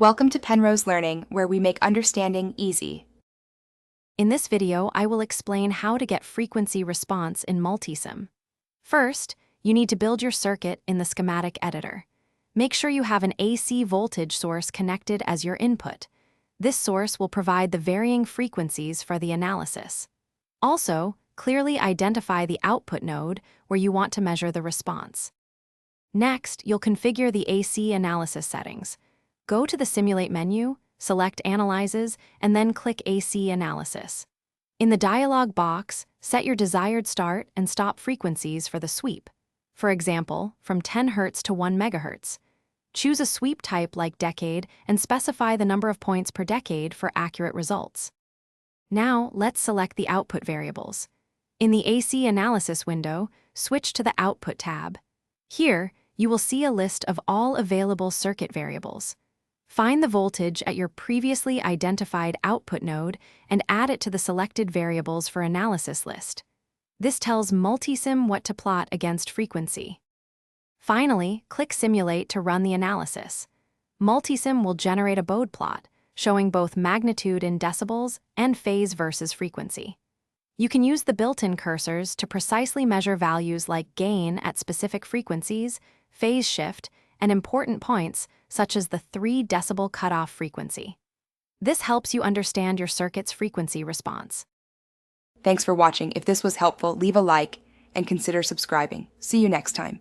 Welcome to Penrose Learning, where we make understanding easy. In this video, I will explain how to get frequency response in Multisim. First, you need to build your circuit in the schematic editor. Make sure you have an AC voltage source connected as your input. This source will provide the varying frequencies for the analysis. Also, clearly identify the output node where you want to measure the response. Next, you'll configure the AC analysis settings. Go to the Simulate menu, select Analyzes, and then click AC Analysis. In the dialog box, set your desired start and stop frequencies for the sweep. For example, from 10 Hz to 1 MHz. Choose a sweep type like decade and specify the number of points per decade for accurate results. Now, let's select the output variables. In the AC Analysis window, switch to the Output tab. Here, you will see a list of all available circuit variables. Find the voltage at your previously identified output node and add it to the selected variables for analysis list. This tells Multisim what to plot against frequency. Finally, click Simulate to run the analysis. Multisim will generate a bode plot, showing both magnitude in decibels and phase versus frequency. You can use the built-in cursors to precisely measure values like gain at specific frequencies, phase shift, and important points such as the 3 decibel cutoff frequency. This helps you understand your circuit's frequency response. Thanks for watching. If this was helpful, leave a like and consider subscribing. See you next time.